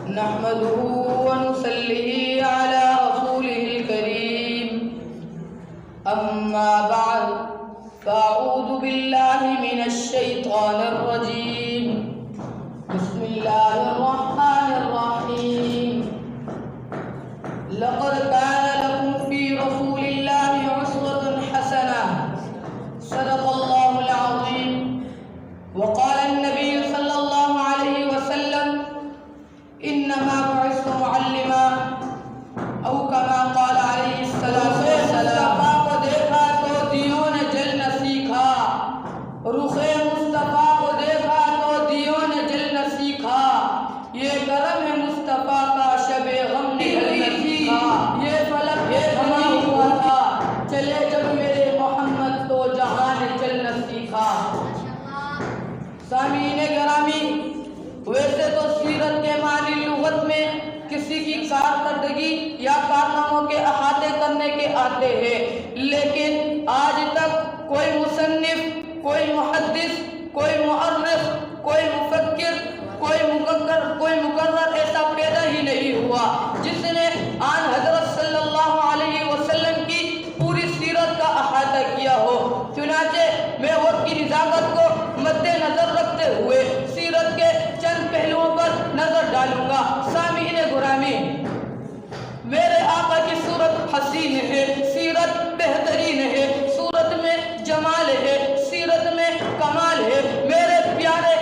نحمده ونصلي على رسوله الكريم أما بعد فأعوذ بالله من الشيطان الرجيم بسم الله الرحمن الرحيم لقد كان لكم في رسول الله أسوة حسنة صدق الله العظيم وقال النبي صلى الله عليه وسلم إنما بعثت معلما أو كما قال عليه الصلاة والسلام کو دیکھا تو دیوں نے جل نہ سیکھا رخ مصطفیٰ کو دیکھا تو دیوں نے جل نہ سیکھا یہ کرم ہے مصطفیٰ کا شب غم نکل نہ سیکھا یہ فلک ہے ہما ہوا تھا چلے جب میرے محمد تو جہاں نے چل نہ سیکھا سامعین گرامی ویسے تو سیرت کے معنی لغت میں کسی کی کارکردگی یا کارناموں کے احاطے کرنے کے آتے ہیں لیکن آج تک کوئی مصنف کوئی محدث کوئی مؤرخ کوئی مفکر کوئی مقرر ایسا پیدا ہی نہیں ہوا جس نے آن حضرت صلی اللہ علیہ وسلم کی پوری سیرت کا احاطہ کیا ہو چنانچہ میں وقت کی نزاکت کو مد نظر رکھتے ہوئے سیرت کے چند پہلوؤں پر نظر ڈالوں گا سامعین گرامی میرے آقا کی صورت حسین ہے سیرت بہترین ہے صورت میں جمال ہے سیرت میں کمال ہے میرے پیارے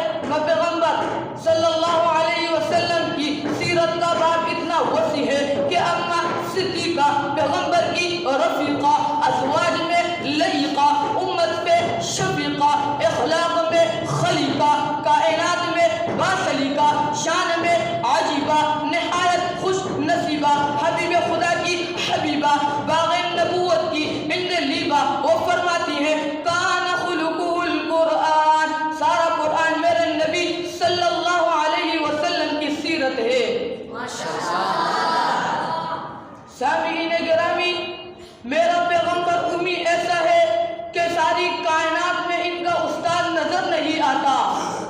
پیغمبر صلی اللہ علیہ وسلم کی سیرت کا باب اتنا وسیع ہے کہ اما صدیقہ پیغمبر کی رفیقہ ازواج میں لئیقہ امت پہ شفیقہ اخلاق میں خلیقہ کائنات میں باسلیقہ شان میں عجیبہ نہایت خوش نصیبہ حبیب خدا کی حبیبہ باغ نبوت کی عند لیبہ وہ فرماتی ہے کان خلقہ القرآن سارا قرآن میرے نبی صلی اللہ علیہ وسلم کی سیرت ہے سامعین گرامی میرا پیغمبر امی ایسا ہے کہ ساری کائنات میں ان کا استاد نظر نہیں آتا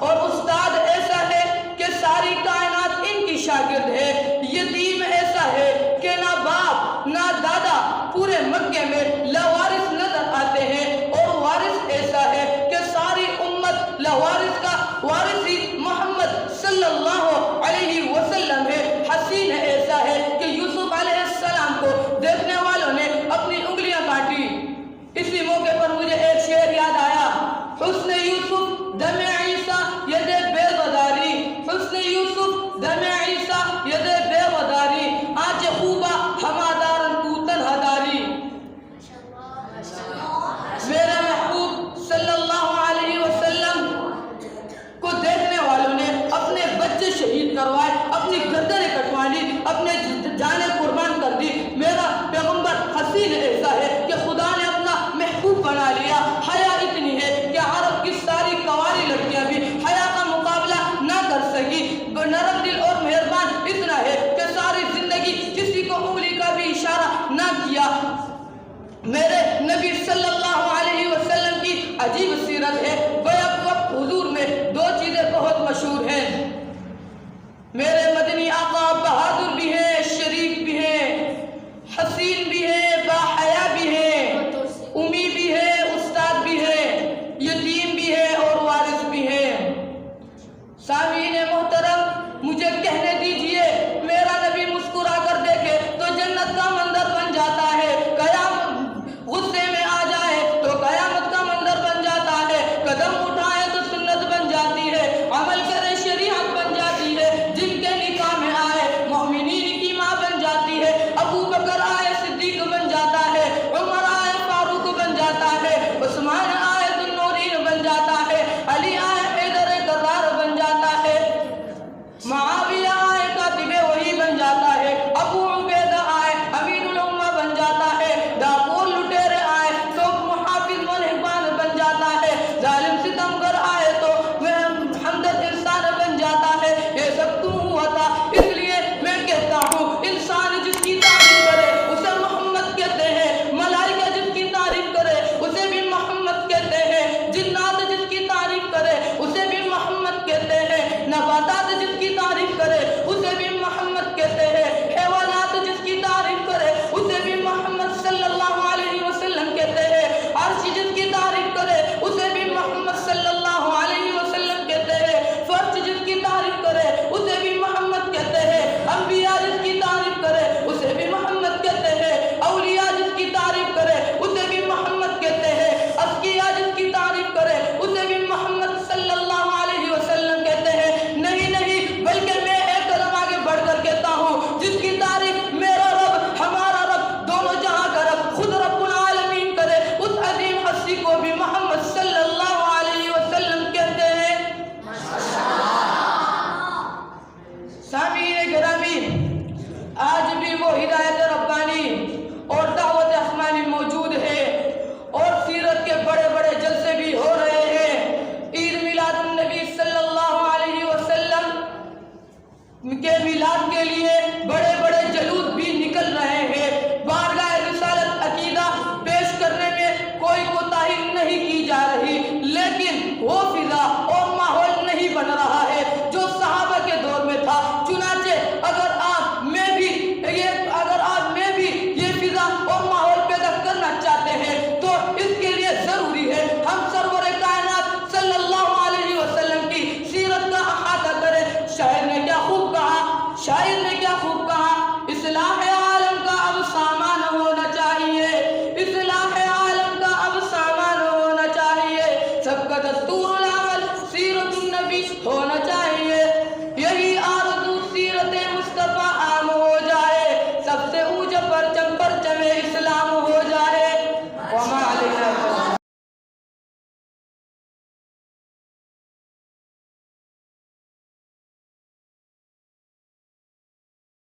اور استاد ایسا ہے کہ ساری کائنات ان کی شاگرد ہے یتیم ایسا ہے کہ نہ باپ نہ دادا پورے مکے میں لاوارث نظر آتے ہیں اور وارث ایسا ہے کہ ساری امت لاوارث کا وارثی محمد صلی اللہ علیہ وسلم ہے حسین ایسا ہے کہ یوسف علیہ السلام کو دیکھنے والوں نے اپنی انگلیاں کاٹی اسی موقع پر مجھے ایک شعر یاد آیا حسن یوسف دم عیسیٰ ید بے غداری حسن یوسف دم عیسیٰ ید بے غداری آج خوبہ ہمادارن تو تنہا داری میرے محبوب صلی اللہ علیہ وسلم کو دیکھنے والوں نے اپنے بچے شہید کروائے اپنی گردنیں کٹوا لی اپنے جانیں قربان کر دی میرا پیغمبر حسین ایسا ہے کہ خدا نے اپنا محبوب بنا لیا حیا اتنی ہے کہ عرب کی ساری قواری لڑکیاں بھی حیا کا مقابلہ نہ کر سکی نرم دل اور مہربان اتنا ہے کہ ساری زندگی کسی کو انگلی کا بھی اشارہ نہ کیا میرے نبی صلی اللہ علیہ وسلم کی عجیب سیرت ہے بیک وقت حضور میں دو چیزیں بہت مشہور ہیں میرے مدنی آقا بہادر بھی ہیں شریف بھی ہیں حسین بھی ہیں باحیا بھی ہیں امی بھی ہے استاد بھی ہے یتیم بھی ہے اور وارث بھی ہے سامعین محترم مجھے کہنے دیجئے میرا نبی مسکرا کر دیکھے تو جنت کا منظر بن جاتا ہے قیامت غصے میں آ جائے تو قیامت کا منظر بن جاتا ہے قدم اٹھائے تو سنت بن جاتی ہے عمل کرے شریعت بن جاتی ہے جن کے نکاح میں آئے مومنین کی ماں بن جاتی ہے ابو بکر آئے صدیق بن جاتا ہے عمر آئے فاروق بن جاتا ہے عثمان آئے ذوالنورین بن جاتا ہے علی آئے حیدر کرار بن جاتا ہے معاویہ آئے کاتب وحی بن جاتا ہے ابو عبیدہ آئے امین الامہ بن جاتا ہے داپور لٹیرے آئے تو محافظ منہبان بن جاتا ہے ظالم ستمگر آئے تو ہمدرد انسان بن جاتا ہے یہ سب تو ہوا تھا اس لیے میں کہتا ہوں انسان جس کی تعریف کرے اسے محمد کہتے ہیں ملائکہ جس کی تعریف کرے اسے بھی محمد کہتے ہیں جنات جس کی تعریف کرے اسے بھی محمد کہتے ہیں نباتات جس کی تعریف کرے اسے بھی محمد کے میلاد کے لیے بڑے بڑے جلوس بھی نکل رہے ہیں۔ بارگاہ رسالت عقیدہ پیش کرنے میں کوئی کوتاہی نہیں کی جا رہی، لیکن وہ فضا اور ماحول نہیں بن رہا ہے جو صحابہ کے دور میں تھا۔ چنانچہ اگر آپ میں بھی یہ فضا اور ماحول پیدا کرنا چاہتے ہیں تو اس کے لیے ضروری ہے ہم سرور کائنات صلی اللہ علیہ وسلم کی سیرت کا احاطہ کریں۔ شاعر نے کیا خوب کہا، اصلاح عالم کا اب سامان ہونا چاہیے، اصلاح عالم کا اب سامان ہونا چاہیے، سب کا دستور العمل سیرت النبی ہونا چاہیے۔